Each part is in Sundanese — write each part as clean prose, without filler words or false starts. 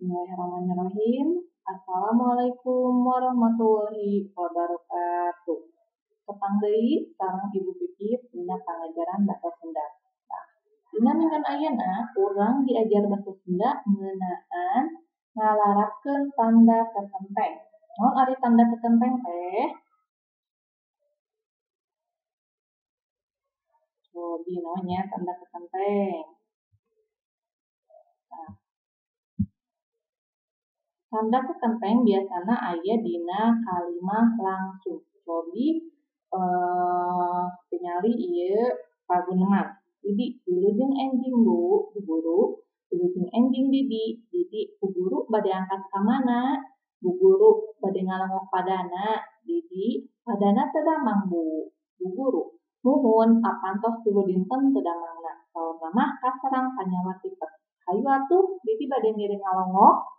Bismillahirrahmanirrahim. Assalamualaikum warahmatullahi wabarakatuh. Ketang deui sareng Ibu Pipit dina pangajaran basa Sunda. Dina minggan ayeuna urang diajar basa Sunda ngeunaan ngalarapkeun tanda kekenteng. Naon ari tanda kekenteng teh? Cobi naon nya tanda kekenteng. Tanda kekenteng biasana aya dina kalimah langsung. Cobi tingali ieu paguneman. Jadi wilujeng enjing Bu, guru, wilujeng enjing Didi, Didi ku guru bade angkat ka mana? Bu guru bade ngalongok padana, Didi padana teu damang Bu. Bu guru, nuhun apantos 3 dinten teu damangna. Saurna mah kasarang panyawa tipes. Hayu atuh Didi bade ngiring ngalongok.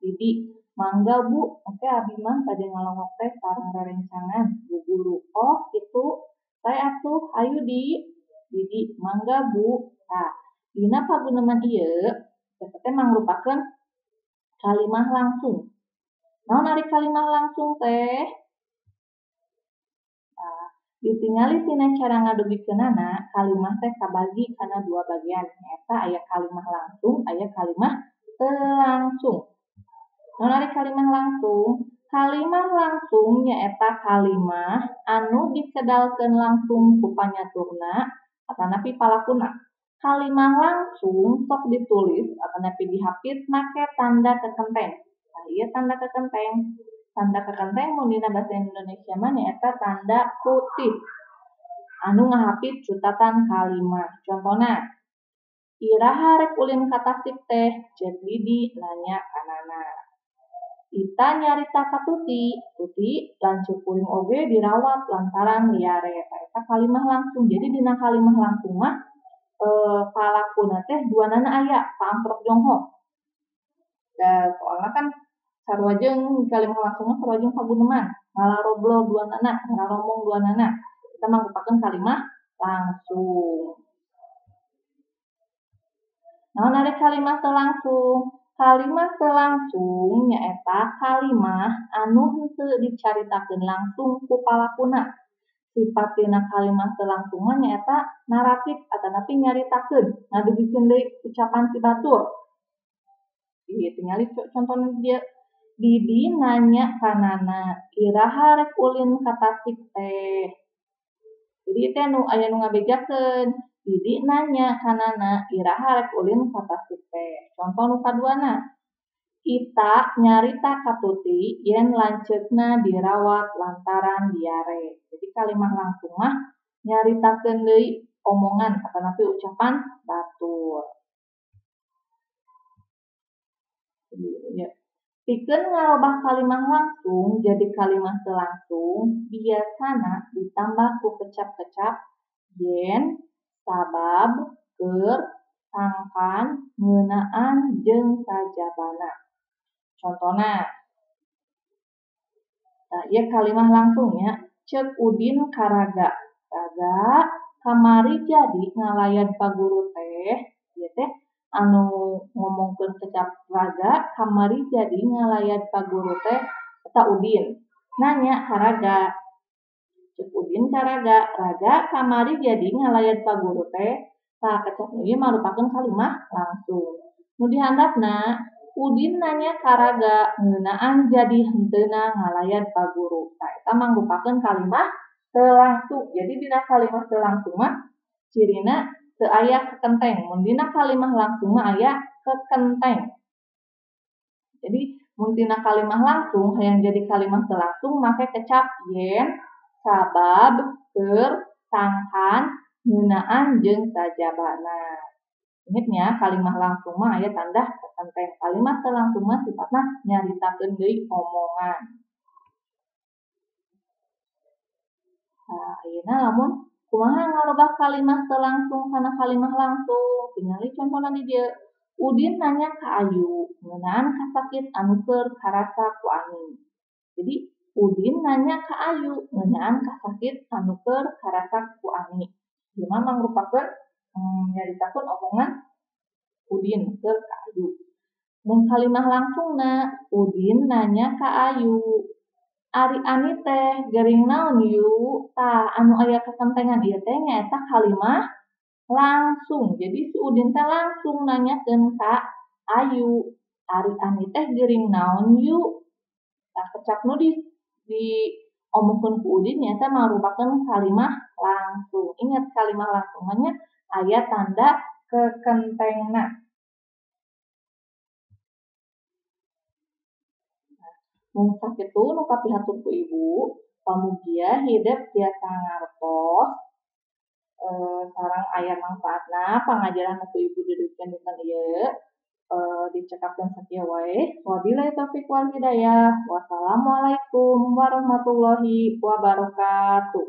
Didi, mangga Bu, oke abi mah bade ngalongok teh sareng rerencangan Bu guru. Oh gitu, saya atuh hayu Didi, mangga Bu. Nah, dina paguneman ieu teh mangrupakeun kalimah langsung. Naon ari kalimah langsung teh? Ditingali tina cara ngadugikeunana, kalimah teh kabagi kana 2 bagian. Nyaeta aya kalimah langsung, aya kalimah teu langsung. Naon ari kalimah langsung? Kalimah langsung nyaeta kalimah anu dikedalkeun langsung ku panyaturna atanapi palakuna. Kalimah langsung sok ditulis atanapi dihapit make tanda kekenteng. Nah, ieu tanda kekenteng. Tanda kekenteng mun dina basa Indonesia mah nyaeta tanda kutip anu ngahapit cutatan kalimah. Contona, iraha rek ulin ka Tasik teh, ceuk Didi nanya ka Nana. Ita nyarita ka Tuti, Tuti lanceuk kuring oge dirawat lantaran liare. Eta kalimah langsung. Jadi dina kalimah langsung mah palakuna teh duanana aya, paamprok jonghok. Soalna kan sarua jeung kalimah langsung mah sarua jeung paguneman. Ngalaroblo duanana, ngalaromong duanana. Eta mangrupakeun kalimah langsung. Naon ari kalimah teu langsung? Kalimah teu langsung nyaeta kalimah anu henteu dicaritakeun langsung ku palakuna. Sifat tina kalimah teu langsung mah nyaeta naratif atanapi nyaritakeun, ngadugikeun deui ucapan ti batur. Tingali contona dieu. Didi nanya ka Nana, iraha rek ulin ka Tasik teh. Jadi teh aya nu ngabejakeun. Didi nanya ka Nana, iraha rek ulin ka Tasik teh. Contoh nu kaduana, Ita nyarita ka Tuti yen lanceukna dirawat lantaran diare. Jadi kalimah langsung mah nyaritakeun deui omongan atanapi ucapan batur. Pikeun ngarobah kalimah langsung jadi kalimah teu langsung, biasana ditambah ku kecap-kecap yen, sabab, keur, sangkan, ngeunaan, jeung sajabana. Contona, ieu kalimah langsung nya, ceuk Udin ka Raga. Raga, kamari jadi ngalayad ka guru teh. Ieu teh anu ngomongkeun kecap Raga, kamari jadi ngalayad ka guru teh eta Udin. Nanya ka Raga. Ceuk Udin ka Raga, Raga kamari jadi ngalayad ka guru teh. Tah kecap ieu marupakeun kalimah langsung. Nu dihandapna, Udin nanya ka Raga ngeunaan jadi henteuna ngalayad ka guru. Tah eta mangrupakeun kalimah teu langsung. Jadi dina kalimah teu langsung mah cirina teu aya kekenteng. Mun dina kalimah langsung mah aya kekenteng. Jadi mun tina kalimah langsung hayang jadi kalimah teu langsung make kecap yen, sabab, keur, sangkan, ngeunaan, jeung sajabana. Inget nya kalimah langsung mah aya tanda kekenteng. Kalimah teu langsung mah sifatna nyaritakeun deui omongan. Ayeuna lamun kumaha ngarobah kalimah teu langsung kana kalimah langsung? Tingali contona di dieu. Udin nanya ka Ayu ngeunaan kasakit anu keur karasa ku Ani. Jadi Udin nanya ka Ayu ngeunaan kasakit anu keur karasa ku Ani. Ieu mah mangrupakeun nyaritakeun omongan Udin keur ka Ayu. Mun kalimah langsungna, Udin nanya ka Ayu, "Ari Ani teh gering naon yu?" Tah, anu aya kakentengan ieu teh nyaeta kalimah langsung. Jadi si Udin teh langsung nanyakeun ka Ayu, "Ari Ani teh gering naon yu?" Nah, kecap nu diomongkeun ku Udin nyaeta marupakeun kalimah langsung. Ingat kalimah langsung nya aya tanda kekentengna. Mun sakitu nu kapihatur ku ibu, pamugia hideuk tiasa ngartos sareng aya manfaatna pangajaran ku ibu dudukeun dinten ieu. Dicekapkeun sakieu wae. Wabillahi taufiq wal hidayah. Wassalamualaikum warahmatullahi wabarakatuh.